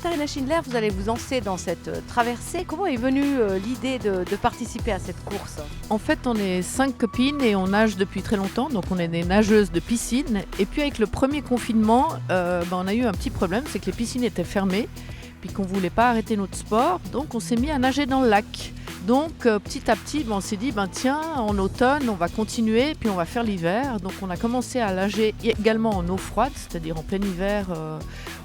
Katharina Schindler, vous allez vous lancer dans cette traversée. Comment est venue l'idée de participer à cette course? En fait, on est 5 copines et on nage depuis très longtemps, donc on est des nageuses de piscine. Et puis avec le premier confinement, on a eu un petit problème, c'est que les piscines étaient fermées, puis qu'on ne voulait pas arrêter notre sport, donc on s'est mis à nager dans le lac. Donc petit à petit, on s'est dit, tiens, en automne, on va continuer, puis on va faire l'hiver. Donc on a commencé à nager également en eau froide, c'est-à-dire en plein hiver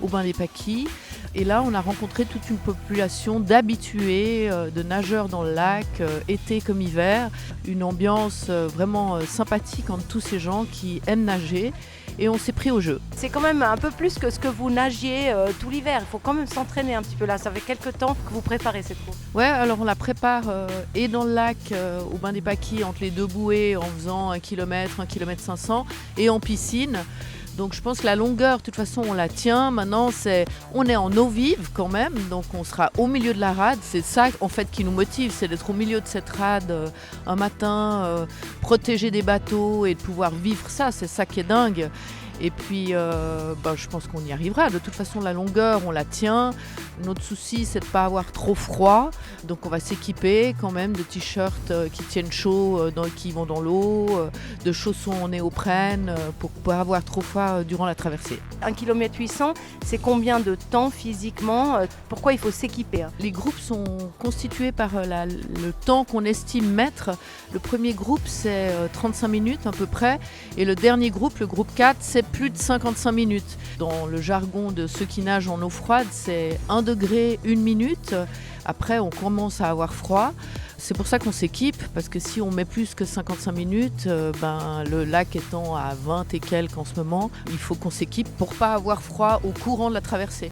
au bain des Paquis. Et là, on a rencontré toute une population d'habitués, de nageurs dans le lac, été comme hiver. Une ambiance vraiment sympathique entre tous ces gens qui aiment nager. Et on s'est pris au jeu. C'est quand même un peu plus que ce que vous nagiez tout l'hiver. Il faut quand même s'entraîner un petit peu là. Ça fait quelques temps que vous préparez cette course. Ouais, alors on la prépare et dans le lac, au bain des Paquis, entre les deux bouées, en faisant 1 km, 1 km 500, et en piscine. Donc je pense que la longueur, de toute façon, on la tient. Maintenant, on est en eau vive quand même, donc on sera au milieu de la rade. C'est ça en fait qui nous motive, c'est d'être au milieu de cette rade un matin, protéger des bateaux et de pouvoir vivre ça. C'est ça qui est dingue. Et puis, je pense qu'on y arrivera. De toute façon, la longueur, on la tient. Notre souci, c'est de ne pas avoir trop froid. Donc, on va s'équiper quand même de t-shirts qui tiennent chaud, qui vont dans l'eau, de chaussons en néoprène pour ne pas avoir trop froid durant la traversée. 1 km 800, c'est combien de temps physiquement? Pourquoi il faut s'équiper? Les groupes sont constitués par le temps qu'on estime mettre. Le premier groupe, c'est 35 minutes à peu près. Et le dernier groupe, le groupe 4, c'est plus de 55 minutes. Dans le jargon de ceux qui nagent en eau froide, c'est 1 degré, 1 minute. Après, on commence à avoir froid. C'est pour ça qu'on s'équipe, parce que si on met plus que 55 minutes, le lac étant à 20 et quelques en ce moment, il faut qu'on s'équipe pour ne pas avoir froid au courant de la traversée.